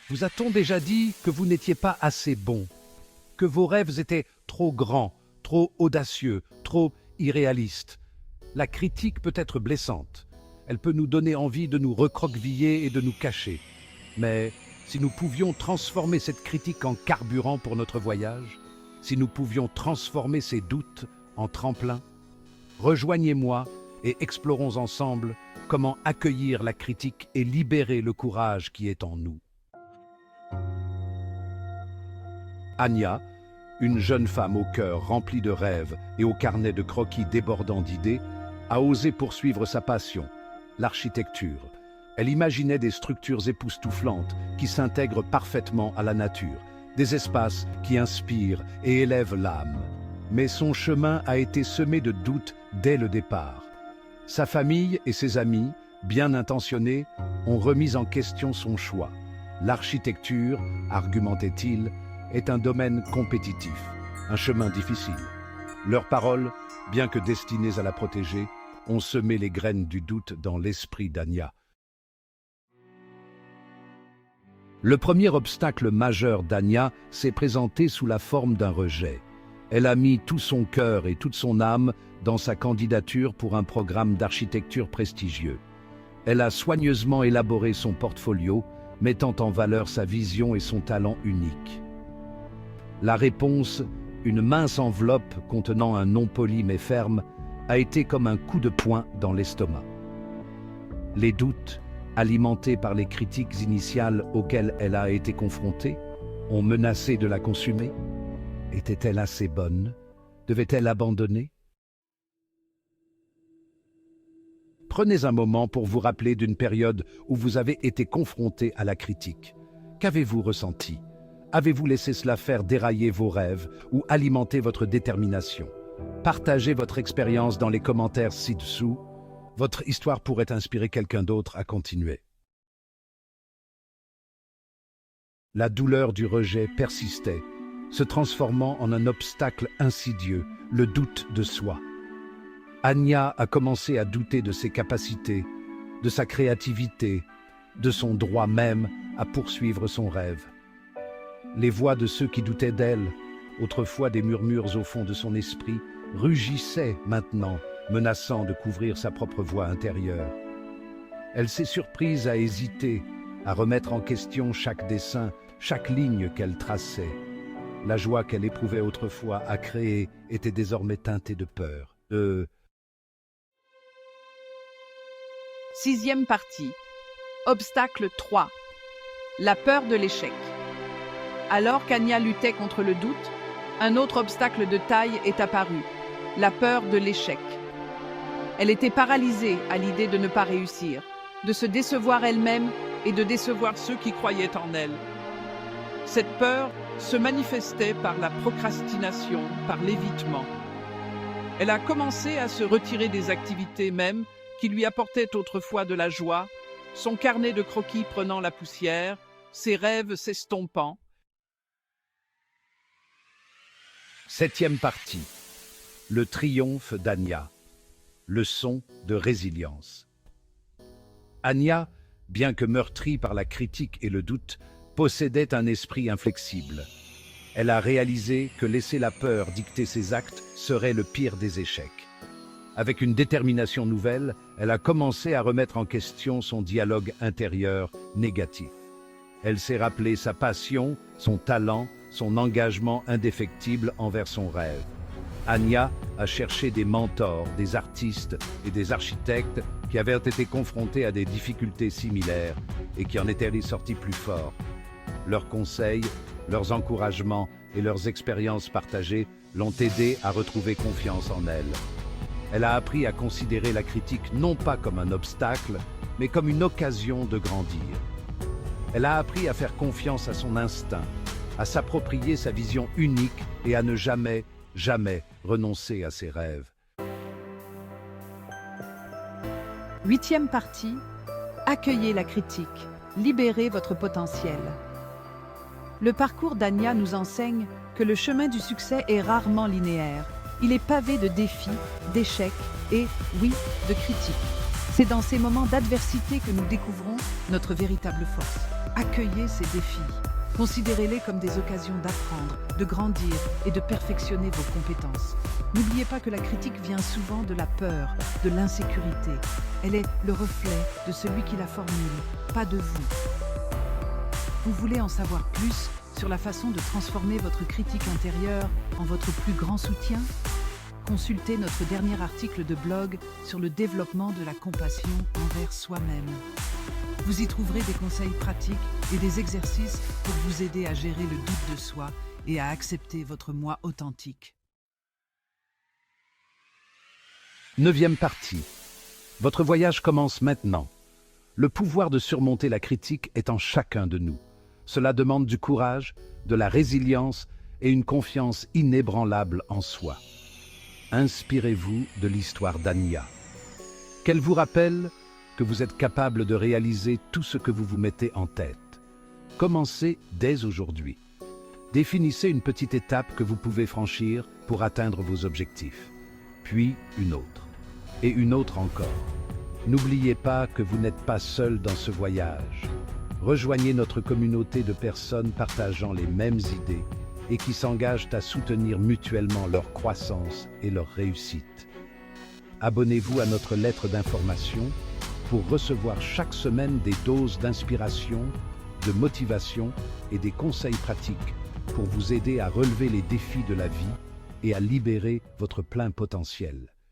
Vous a-t-on déjà dit que vous n'étiez pas assez bon, que vos rêves étaient trop grands, trop audacieux, trop irréalistes? La critique peut être blessante. Elle peut nous donner envie de nous recroqueviller et de nous cacher. Mais si nous pouvions transformer cette critique en carburant pour notre voyage, si nous pouvions transformer ces doutes en tremplin, rejoignez-moi et explorons ensemble comment accueillir la critique et libérer le courage qui est en nous. Anya, une jeune femme au cœur rempli de rêves et au carnet de croquis débordant d'idées, a osé poursuivre sa passion, l'architecture. Elle imaginait des structures époustouflantes qui s'intègrent parfaitement à la nature, des espaces qui inspirent et élèvent l'âme. Mais son chemin a été semé de doutes dès le départ. Sa famille et ses amis, bien intentionnés, ont remis en question son choix. L'architecture, argumentait-il, est un domaine compétitif, un chemin difficile. Leurs paroles, bien que destinées à la protéger, ont semé les graines du doute dans l'esprit d'Anya. Le premier obstacle majeur d'Anya s'est présenté sous la forme d'un rejet. Elle a mis tout son cœur et toute son âme dans sa candidature pour un programme d'architecture prestigieux. Elle a soigneusement élaboré son portfolio, mettant en valeur sa vision et son talent unique. La réponse, une mince enveloppe contenant un nom poli mais ferme, a été comme un coup de poing dans l'estomac. Les doutes, alimentés par les critiques initiales auxquelles elle a été confrontée, ont menacé de la consumer. Était-elle assez bonne? Devait-elle abandonner? Prenez un moment pour vous rappeler d'une période où vous avez été confronté à la critique. Qu'avez-vous ressenti? Avez-vous laissé cela faire dérailler vos rêves ou alimenter votre détermination? Partagez votre expérience dans les commentaires ci-dessous. Votre histoire pourrait inspirer quelqu'un d'autre à continuer. La douleur du rejet persistait, se transformant en un obstacle insidieux, le doute de soi. Anya a commencé à douter de ses capacités, de sa créativité, de son droit même à poursuivre son rêve. Les voix de ceux qui doutaient d'elle, autrefois des murmures au fond de son esprit, rugissaient maintenant, menaçant de couvrir sa propre voix intérieure. Elle s'est surprise à hésiter, à remettre en question chaque dessin, chaque ligne qu'elle traçait. La joie qu'elle éprouvait autrefois à créer était désormais teintée de peur, de... Sixième partie. Obstacle 3. La peur de l'échec. Alors qu'Anya luttait contre le doute, un autre obstacle de taille est apparu, la peur de l'échec. Elle était paralysée à l'idée de ne pas réussir, de se décevoir elle-même et de décevoir ceux qui croyaient en elle. Cette peur se manifestait par la procrastination, par l'évitement. Elle a commencé à se retirer des activités même qui lui apportaient autrefois de la joie, son carnet de croquis prenant la poussière, ses rêves s'estompant. Septième partie. Le triomphe d'Anya. Leçon de résilience. Anya, bien que meurtrie par la critique et le doute, possédait un esprit inflexible. Elle a réalisé que laisser la peur dicter ses actes serait le pire des échecs. Avec une détermination nouvelle, elle a commencé à remettre en question son dialogue intérieur négatif. Elle s'est rappelé sa passion, son talent, son engagement indéfectible envers son rêve. Anya a cherché des mentors, des artistes et des architectes qui avaient été confrontés à des difficultés similaires et qui en étaient sortis plus forts. Leurs conseils, leurs encouragements et leurs expériences partagées l'ont aidée à retrouver confiance en elle. Elle a appris à considérer la critique non pas comme un obstacle, mais comme une occasion de grandir. Elle a appris à faire confiance à son instinct, à s'approprier sa vision unique et à ne jamais renoncer à ses rêves. Huitième partie. Accueillez la critique. Libérez votre potentiel. Le parcours d'Anya nous enseigne que le chemin du succès est rarement linéaire. Il est pavé de défis, d'échecs et, oui, de critiques. C'est dans ces moments d'adversité que nous découvrons notre véritable force. Accueillez ces défis. Considérez-les comme des occasions d'apprendre, de grandir et de perfectionner vos compétences. N'oubliez pas que la critique vient souvent de la peur, de l'insécurité. Elle est le reflet de celui qui la formule, pas de vous. Vous voulez en savoir plus sur la façon de transformer votre critique intérieure en votre plus grand soutien ? Consultez notre dernier article de blog sur le développement de la compassion envers soi-même. Vous y trouverez des conseils pratiques et des exercices pour vous aider à gérer le doute de soi et à accepter votre moi authentique. 9e partie. Votre voyage commence maintenant. Le pouvoir de surmonter la critique est en chacun de nous. Cela demande du courage, de la résilience et une confiance inébranlable en soi. Inspirez-vous de l'histoire d'Anya, qu'elle vous rappelle que vous êtes capable de réaliser tout ce que vous vous mettez en tête. Commencez dès aujourd'hui. Définissez une petite étape que vous pouvez franchir pour atteindre vos objectifs, puis une autre, et une autre encore. N'oubliez pas que vous n'êtes pas seul dans ce voyage. Rejoignez notre communauté de personnes partageant les mêmes idées et qui s'engagent à soutenir mutuellement leur croissance et leur réussite. Abonnez-vous à notre lettre d'information pour recevoir chaque semaine des doses d'inspiration, de motivation et des conseils pratiques pour vous aider à relever les défis de la vie et à libérer votre plein potentiel.